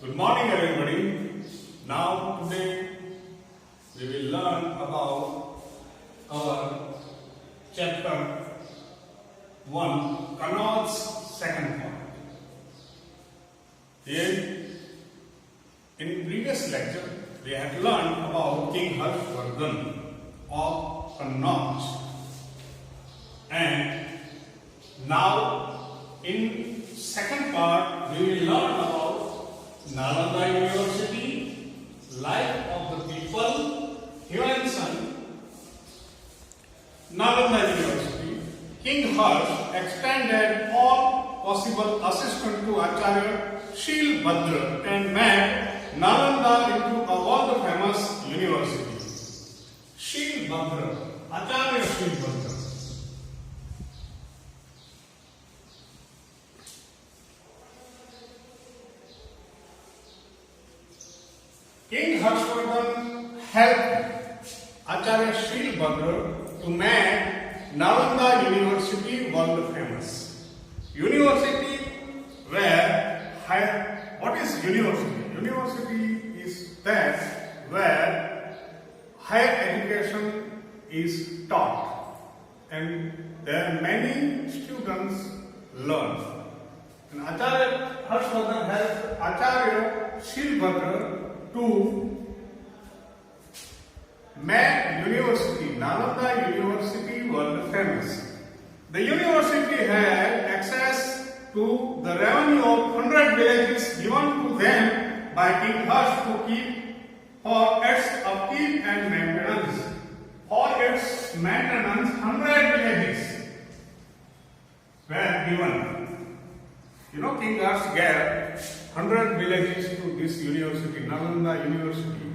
Good morning, everybody. Now, today we will learn about our chapter 1, Kannauj second part. Here, in previous lecture, we had learned about King Harshvardhan of Kannauj, and now in second part we will learn about Nalanda University, life of the people, Huanshan. Nalanda University, King Harsh extended all possible assistance to Acharya Shilbhadra and made Nalanda into a world famous university. Shilbhadra, Acharya Shilbhadra. King Harshvardhan helped Acharya Shilbhadra to make Nalanda University world famous. University where what is university? University is that where higher education is taught and there many students learn. And Acharya Harshvardhan helped Acharya Shilbhadra to make university, Nalanda University, world famous. The university had access to the revenue of 100 villages given to them by King Harsh to keep for its upkeep and maintenance. For its maintenance, 100 villages were given. King Harsh gave 100 villages to this university, Nalanda University.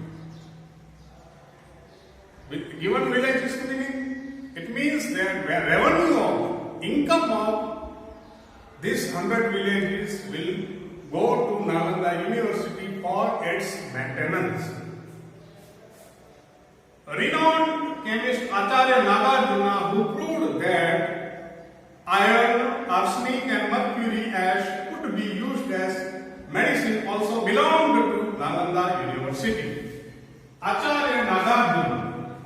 With given villages meaning, it means that revenue of income of this 100 villages will go to Nalanda University for its maintenance. Renowned chemist Acharya Nagarjuna, who proved that iron, arsenic and mercury ash could be used as medicine, also belonged to Nalanda University. Acharya Nagarjuna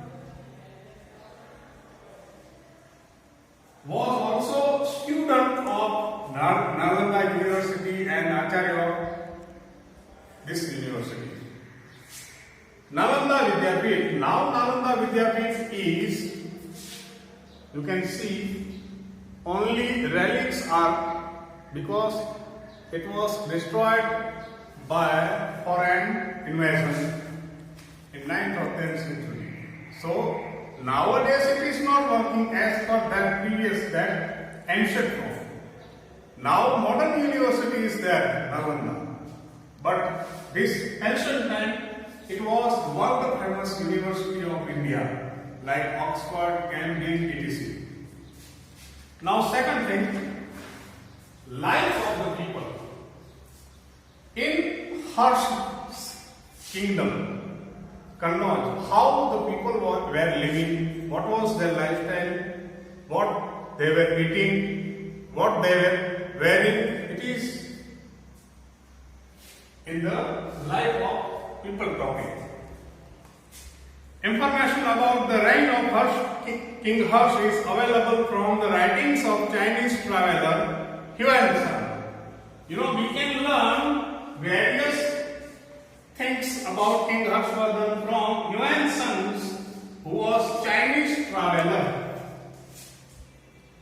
was also student of Nalanda University and Acharya of this university. Nalanda Vidyapith. Now Nalanda Vidyapith is, you can see, only relics are, because it was destroyed by foreign invasion in 9th or 10th century. So nowadays it is not working as per that ancient form. Now modern university is there, Nalanda. But this ancient time, it was world famous university of India, like Oxford, Cambridge, etc. Now second thing, life of the people. In Harsh's kingdom, Kannauj, how the people were living, what was their lifestyle, what they were eating, what they were wearing, it is in the life of people talking. Information about the reign of King Harsh is available from the writings of Chinese traveler Huanshan. We can learn various things about King Harshvardhan from Huanshan, who was Chinese traveler.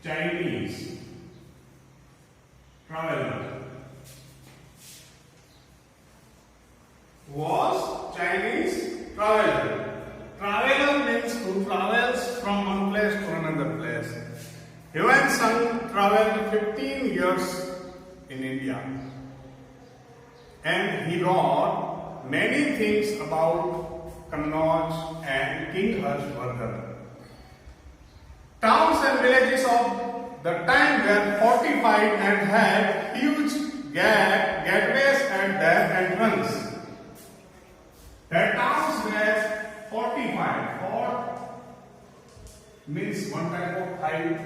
Chinese traveler. Was Chinese traveler. Traveler means who travels from one place to another place. Huanshan traveled 15 years in India. And he wrote many things about Kannauj and King Harshvardhan. Towns and villages of the time were fortified and had huge gateways at their entrance. Their towns were fortified. Fort means one type of high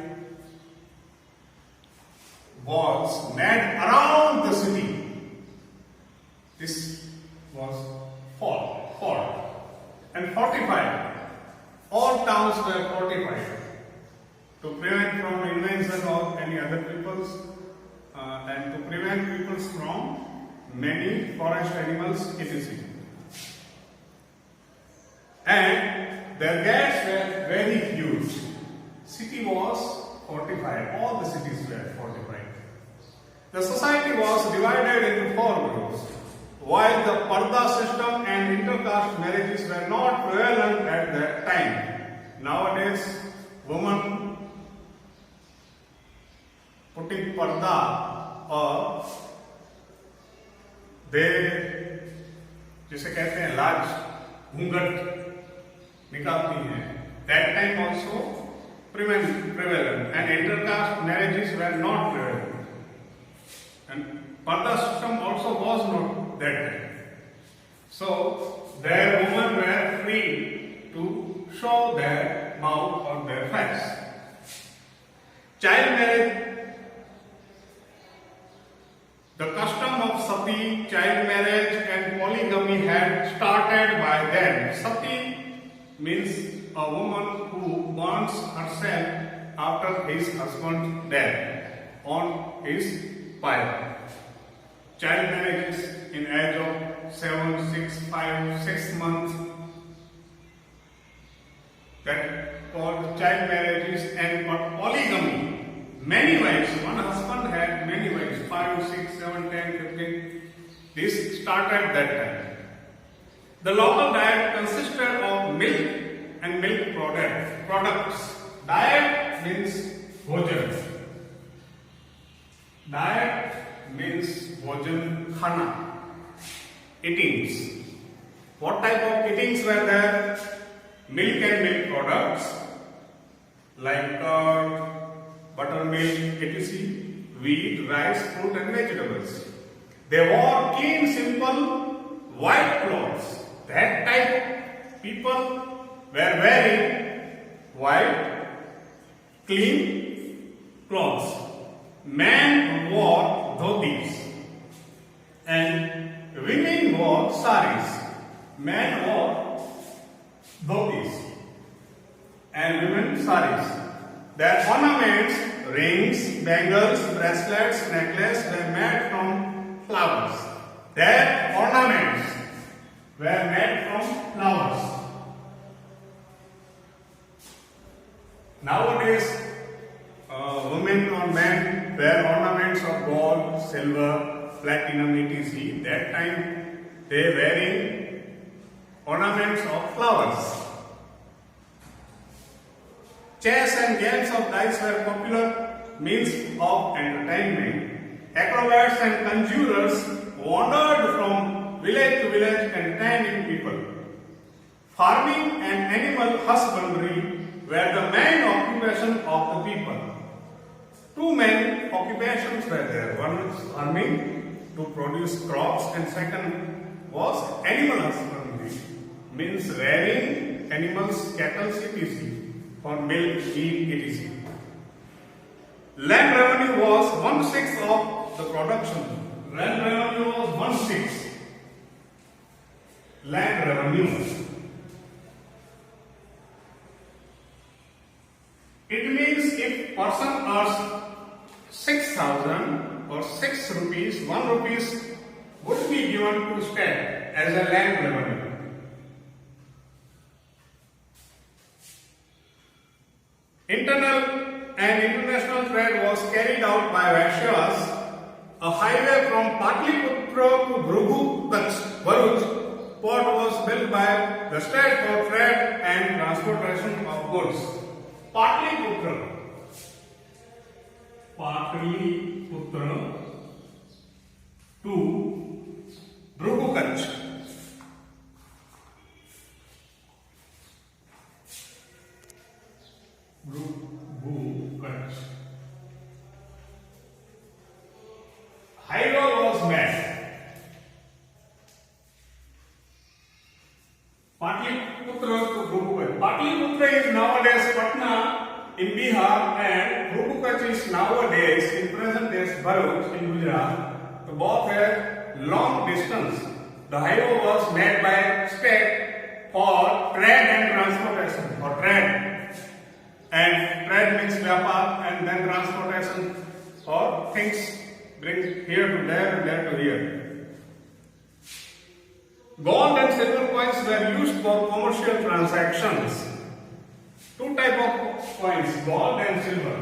walls made around the city. This fort and fortified. All towns were fortified to prevent from invasion of any other peoples and to prevent peoples from many forest animals, etc. And their gates were very huge. City was fortified. All the cities were fortified. The society was divided into four groups. While the Parda system and intercaste marriages were not prevalent at that time, nowadays women putting Parda or they जिसे कहते हैं लाज घूंघट निकालती हैं. That time also prevalent and intercaste marriages were not prevalent. And Parda system also was not that time. So their women were free to show their mouth or their face. Child marriage. The custom of sati, child marriage and polygamy had started by then. Sati means a woman who burns herself after his husband's death on his pyre. Child marriages in age of 7, 6, 5, 6 months, that called child marriages, and polygamy. Many wives, one husband had many wives, 5, 6, 7, 10, 15. This started that time. The local diet consisted of milk and milk products. Diet means bhojan. Diet means bhojan, khana, eatings. What type of eatings were there? Milk and milk products like curd, buttermilk, etc., wheat, rice, fruit and vegetables. They wore clean, simple, white clothes. That type people were wearing white, clean clothes. Men wore dhotis and women wore saris. Men wore dhotis and women saris. Their ornaments, rings, bangles, bracelets, necklaces were made from flowers. Their ornaments were made from flowers. Nowadays, women or men wear ornaments of gold, silver, platinum, etc. That time they wearing ornaments of flowers. Chess and games of dice were popular means of entertainment. Acrobats and conjurers wandered from village to village entertaining people. Farming and animal husbandry were the main occupation of the people. Two main occupations were there. One was farming to produce crops and second was animal husbandry, means rearing animals, cattle, etc. for milk, meat, etc. Land revenue was 1/6 of the production. Land revenue was 1/6. Land revenue. It means if person earns 6,000 or 6 rupees, 1 rupees would be given to state as a land revenue. Internal and international trade was carried out by Vaishyas. A highway from Patliputra to Bharuch port was built by the state for trade and transportation of goods. Patliputra to Bharuch. Highway was made. Patliputra to Bharuch. Patliputra is nowadays Patna in Bihar and Bharuch is nowadays in present days Bharuch in Gujarat. So both have long distance The highway was made by state for trade and transportation, for trade. And trade means vyapar, and then transportation for things bring here to there and there to here. Gold and silver coins were used for commercial transactions. Two type of coins, gold and silver.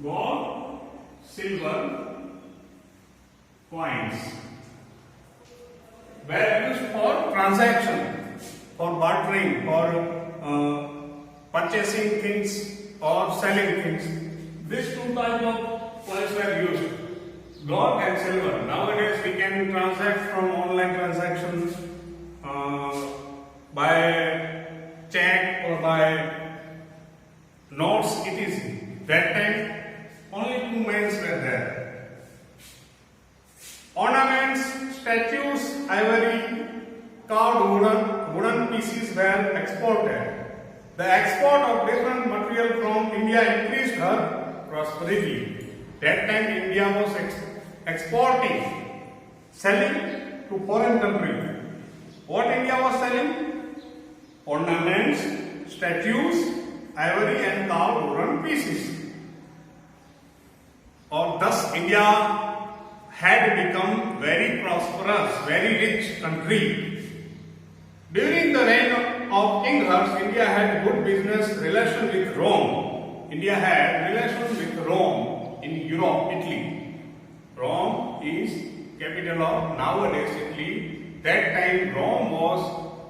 Gold, silver coins were used for transaction, for bartering, for purchasing things or selling things. These two types of coins were used, gold and silver. Nowadays we can transact from online transactions by check or by notes, etc. That time only two means were there. Ornaments, statues, ivory, carved wooden pieces were exported. The export of different material from India increased her prosperity. That time India was exporting, selling to foreign country. What India was selling? Ornaments, statues, ivory and carved wooden pieces. Or thus India had become very prosperous, very rich country. During the reign of King Hers, India had good business relation with Rome. India had relation with Rome in Europe, Italy. Rome is capital of nowadays Italy. That time Rome was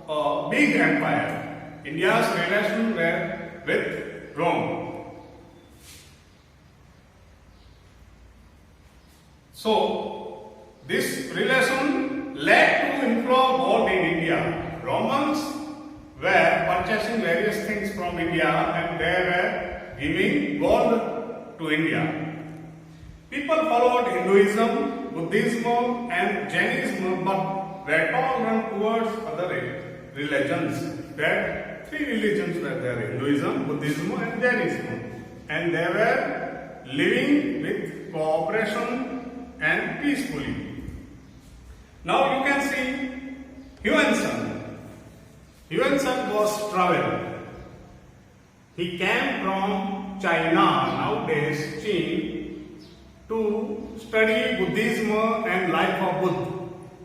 a big empire. India's relation were with Rome. So, this relation led to inflow of gold in India. Romans were purchasing various things from India and they were giving gold to India. People followed Hinduism, Buddhism and Jainism but were tolerant towards other religions. There three religions were there, Hinduism, Buddhism and Jainism. And they were living with cooperation and peacefully. Now you can see Yuan Shan. Yuan Shan was traveled. He came from China, nowadays China, to study Buddhism and life of Buddha,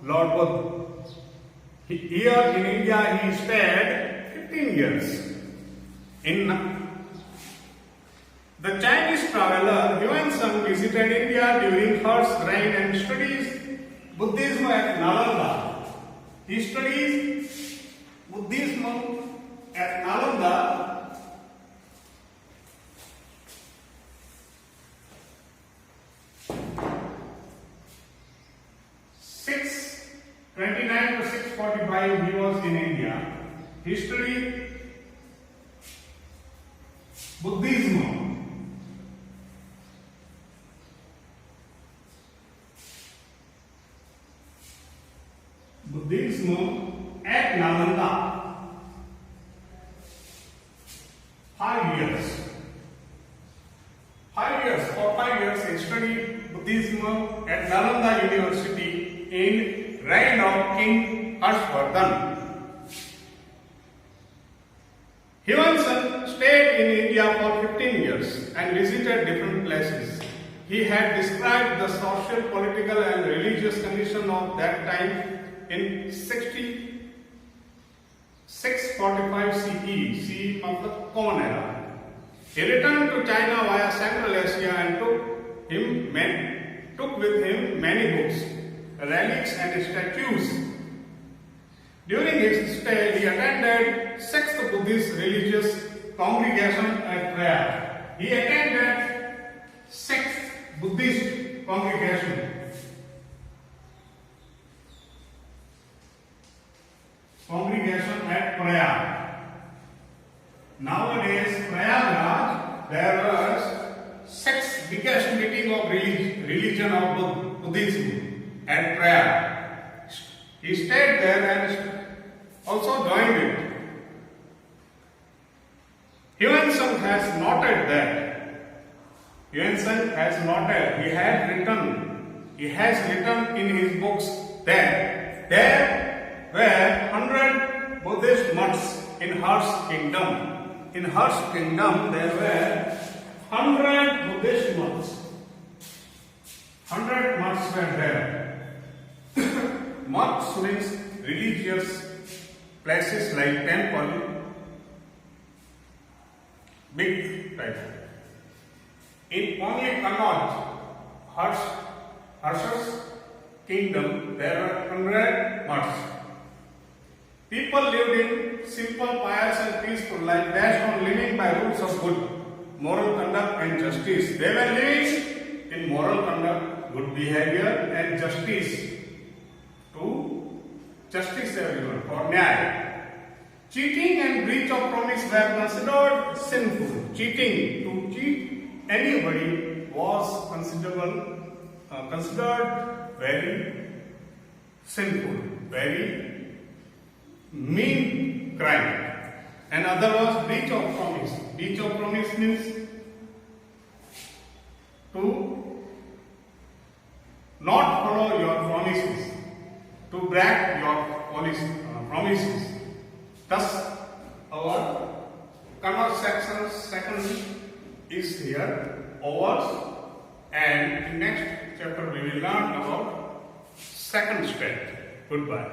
Lord Buddha. Here in India he stayed 15 years. The Chinese traveler Yuan Shan visited India during Hers' reign and studies Buddhism at Nalanda. He studies Buddhism at Nalanda (629 to 645). He was in India. He studied Buddhism. Buddhism at Nalanda. 5 years. 5 years. For 5 years he studied Buddhism at Nalanda University in reign of King Harshvardhan. Yuan Shan stayed in India for 15 years and visited different places. He had described the social, political and religious condition of that time in 645 CE, CE matlab Common Era. He returned to China via Central Asia and took with him many books, relics and statues. During his stay, he attended 6th Buddhist religious congregation at Praya. He attended 6th Buddhist congregation. At Prayag. Nowadays, Prayagraj, there was 6th biggest meeting of religion of Buddhism at Prayag. He stayed there and also joined it. Yuan Shan has noted that. Yuan Shan has noted, he has written in his books that Harsh kingdom. In Harsh kingdom there were 100 Buddhist monks. 100 monks were there. Monks means religious places like temple, big type. In only Kannauj, Harsha's kingdom, there were 100 monks. People lived in simple, pious and peaceful life based on living by rules of good, moral conduct and justice. They were living in moral conduct, good behavior and justice. To justice everyone, for nyaya. Cheating and breach of promise were considered sinful. Cheating, to cheat anybody was considered very sinful, very mean crime. And other was breach of promise. Breach of promise means to not follow your promises, to break your promises. Thus, our Kannauj section second is here over, and in next chapter we will learn about second step. Goodbye.